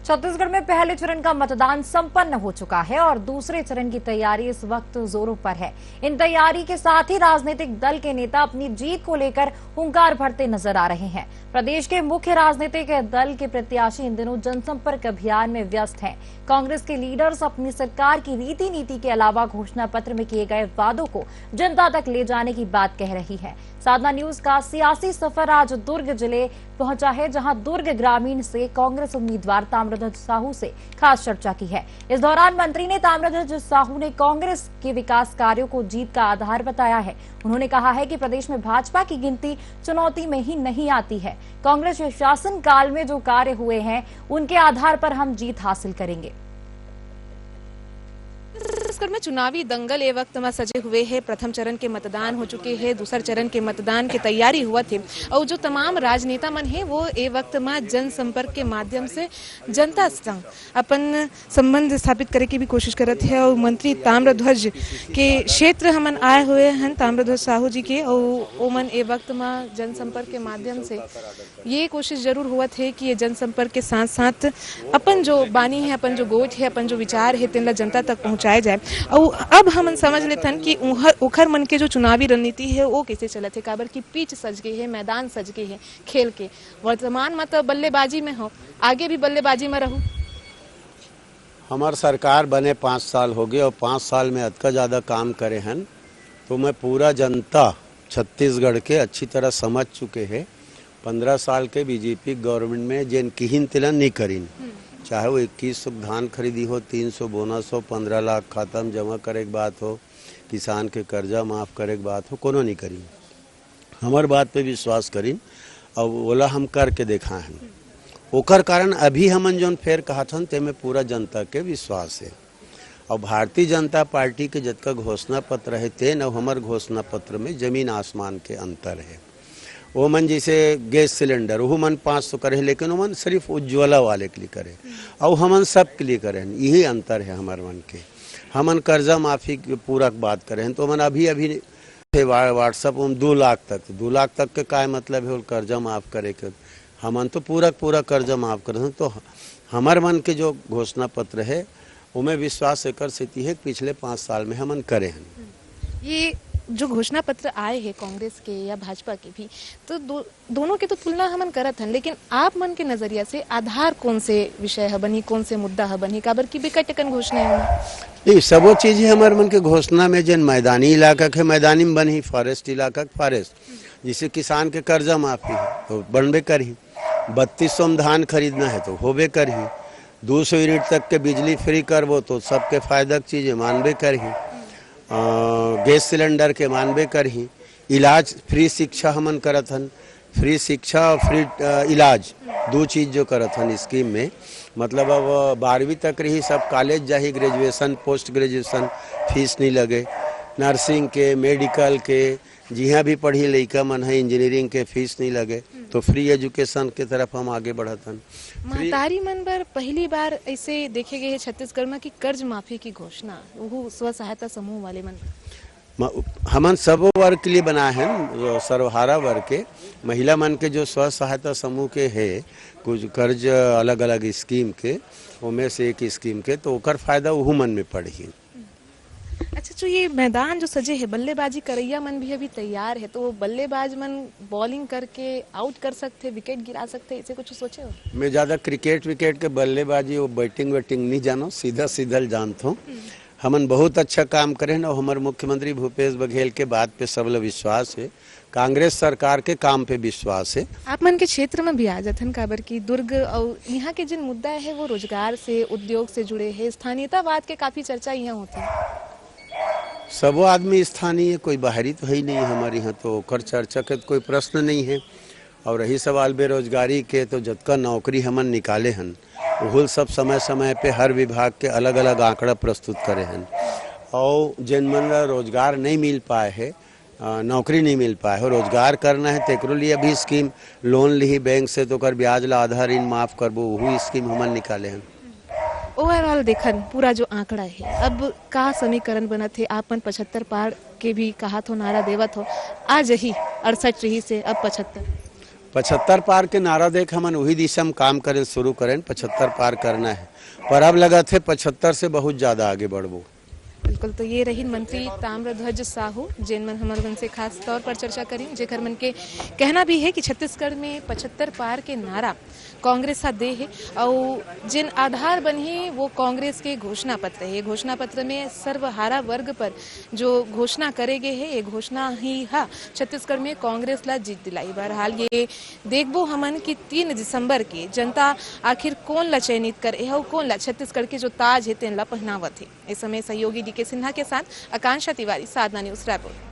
छत्तीसगढ़ में पहले चरण का मतदान संपन्न हो चुका है और दूसरे चरण की तैयारी इस वक्त जोरों पर है। इन तैयारी के साथ ही राजनीतिक दल के नेता अपनी जीत को लेकर हुंकार भरते नजर आ रहे हैं। प्रदेश के मुख्य राजनीतिक दल के प्रत्याशी इन दिनों जनसंपर्क अभियान में व्यस्त हैं। कांग्रेस के लीडर्स अपनी सरकार की रीति नीति के अलावा घोषणा पत्र में किए गए वादों को जनता तक ले जाने की बात कह रही है। साधना न्यूज का सियासी सफर आज दुर्ग जिले पहुंचा है, जहां दुर्ग ग्रामीण से कांग्रेस उम्मीदवार ताम्रध्वज साहू से खास चर्चा की है। इस दौरान मंत्री ने ताम्रध्वज साहू ने कांग्रेस के विकास कार्यों को जीत का आधार बताया है। उन्होंने कहा है कि प्रदेश में भाजपा की गिनती चुनौती में ही नहीं आती है। कांग्रेस के शासन काल में जो कार्य हुए हैं उनके आधार पर हम जीत हासिल करेंगे। छत्तीसगढ़ में चुनावी दंगल ए वक्त में सजे हुए हैं। प्रथम चरण के मतदान हो चुके हैं, दूसरे चरण के मतदान की तैयारी हुआ थे और जो तमाम राजनेता मन है वो ए वक्त में जनसंपर्क के माध्यम से जनता संग अपन संबंध स्थापित करे की भी कोशिश करत है। और मंत्री ताम्रध्वज के क्षेत्र हमन आए हुए हैं, ताम्रध्वज साहू जी के, और ओमन ए वक्त में जनसंपर्क के माध्यम से ये कोशिश जरूर हुआ थे कि ये जनसंपर्क के साथ साथ अपन जो बानी है, अपन जो गोच है, अपन जो विचार है तेन जनता तक पहुंचाया जाए। और अब हम समझ लेते हैं कि उखर मन के जो चुनावी रणनीति है वो कैसे चलत है। काबर की पिच सज गई है, मैदान सज गए है खेल के। वर्तमान में तो बल्लेबाजी में हो, आगे भी बल्लेबाजी में रहूं। हमार सरकार बने 5 साल हो गए और 5 साल में अतका ज़्यादा काम करे हैं, तो मैं पूरा जनता छत्तीसगढ़ के अच्छी तरह समझ चुके हैं। 15 साल के बीजेपी गवर्नमेंट में जिन किहिन तिलन नहीं करीन, चाहे वो 21 धान खरीदी हो, 300 बोनस हो, 15 लाख खाता में जमा करे के बात हो, किसान के कर्जा माफ़ करे के बात हो, कोनो नहीं करीन। हमार बात पे विश्वास करीन और बोला हम करके देखा है। ओकर कारण अभी हमन जोन फेर कहा था ते में पूरा जनता के विश्वास है। और भारतीय जनता पार्टी के जतका घोषणा पत्र है तेन और हमार घोषणा पत्र में जमीन आसमान के अंतर है। वो मन जैसे गैस सिलेंडर वो मन 500 करे, लेकिन वो मन सिर्फ उज्ज्वला वाले के लिए करे और हमन सब के लिए करें। यही अंतर है हमारे मन के। हमन कर्जा माफ़ी की पूरा बात करें तो मन अभी व्हाट्सअप में 2 लाख तक के का मतलब है कर्जा माफ़ करे के। हमन तो पूरा कर्जा माफ़ करें। तो हमारे मन के जो घोषणा पत्र है उमें विश्वास कर सकती है पिछले 5 साल में हमन करे हैं। ये जो घोषणा पत्र आए हैं कांग्रेस के या भाजपा के भी, तो दोनों की तो तुलना हमन करत हन, लेकिन आप मन के नजरिया से आधार कौन से विषय है बनी, कौन से मुद्दा है बनी, काबर की बिकटकन घोषणा है? नहीं, सबो चीज है हमारे मन के घोषणा में। जन मैदानी इलाका के मैदानी में बनी, फॉरेस्ट इलाका के फॉरेस्ट, जिसे किसान के कर्जा माफी तो बनबे करही, 3200 में धान खरीदना है तो होबे करही, 200 यूनिट तक के बिजली फ्री करबो तो सबके फायदा की चीज है मानबे करही, गैस सिलेंडर के मानबे करही, इलाज फ्री शिक्षा हमन करत हन, फ्री शिक्षा और फ्री इलाज 2 चीज़ जो करत हन स्कीम में। मतलब अब 12वीं तक रही, सब कॉलेज जाही, ग्रेजुएशन पोस्ट ग्रेजुएशन फीस नहीं लगे, नर्सिंग के मेडिकल के जिहाँ भी पढ़ी लड़का मन है इंजीनियरिंग के फीस नहीं लगे, तो फ्री एजुकेशन के तरफ हम आगे बढ़त हन। महतारी मन पर पहली बार ऐसे देखे गए है छत्तीसगढ़ में कि कर्ज माफी की घोषणा, वो स्व सहायता समूह वाले मन हमन सब वर्ग के लिए बनाए हैं, सर्वहारा वर्ग के महिला मन के जो स्व सहायता समूह के है कुछ कर्ज अलग अलग स्कीम के, उनमें से एक स्कीम के, तो ओकर फायदा वह मन में पड़ी। अच्छा, जो ये मैदान जो सजे है, बल्लेबाजी करैया मन भी अभी तैयार है, तो बल्लेबाज मन बॉलिंग करके आउट कर सकते, विकेट गिरा सकते, इसे कुछ सोचे हो? मैं ज़्यादा क्रिकेट विकेट के बल्लेबाजी वो बैटिंग वेटिंग नहीं जानो, सीधा जानता हूँ। हमन बहुत अच्छा काम करें और हमारे मुख्यमंत्री भूपेश बघेल के बात पे सब लोग विश्वास है, कांग्रेस सरकार के काम पे विश्वास है। आप मन के क्षेत्र में भी आ जाते हैं, काबर की दुर्ग और यहाँ के जिन मुद्दा है वो रोजगार से, उद्योग से जुड़े हैं, स्थानीयतावाद के काफी चर्चा यहाँ होती है। सबो आदमी स्थानीय, कोई बाहरी तो है ही नहीं हमारे यहाँ, तो कर चर्चा के कोई प्रश्न नहीं है। और रही सवाल बेरोजगारी के, तो जतका नौकरी हमन निकाले हन वो सब समय समय पे हर विभाग के अलग अलग आंकड़ा प्रस्तुत करे हैं। और जिन मन रोजगार नहीं मिल पाए है, नौकरी नहीं मिल पाए हो, रोजगार करना है तेकरो लिए अभी स्कीम लोन ली बैंक से, तो कर ब्याज ला आधा ऋण माफ करबो, वही स्कीम हमन निकाले हैं। ओवरऑल देखन पूरा जो आंकड़ा है, अब का समीकरण बनत है? आपन 75 पार के भी कहा तो नारा देवत हो, आज ही 68 रही से अब 75। 75 पार के नारा देख हमन वही दिशा में काम करें शुरू करें, 75 पार करना है। पर अब लगा थे 75 से बहुत ज्यादा आगे बढ़बो। बिल्कुल, तो ये रही मंत्री ताम्रध्वज साहू जिन मन हमर मन से खास तौर पर चर्चा करी, जेकर मन के कहना भी है कि छत्तीसगढ़ में 75 पार के नारा कांग्रेस हा दे है और जिन आधार बने वो कांग्रेस के घोषणा पत्र है। घोषणा पत्र में सर्वहारा वर्ग पर जो घोषणा करे गए है, ये घोषणा ही हा छत्तीसगढ़ में कांग्रेस ला जीत दिलाई। बहरहाल ये देखबो हमन कि 3 दिसंबर के जनता आखिर कौन ला चयनित करे है और कौन ला छत्तीसगढ़ के जो ताज है तेन ला पहनावत है। इस समय सहयोगी डी के सिन्हा के साथ आकांक्षा तिवारी, साधना न्यूज, रायपुर।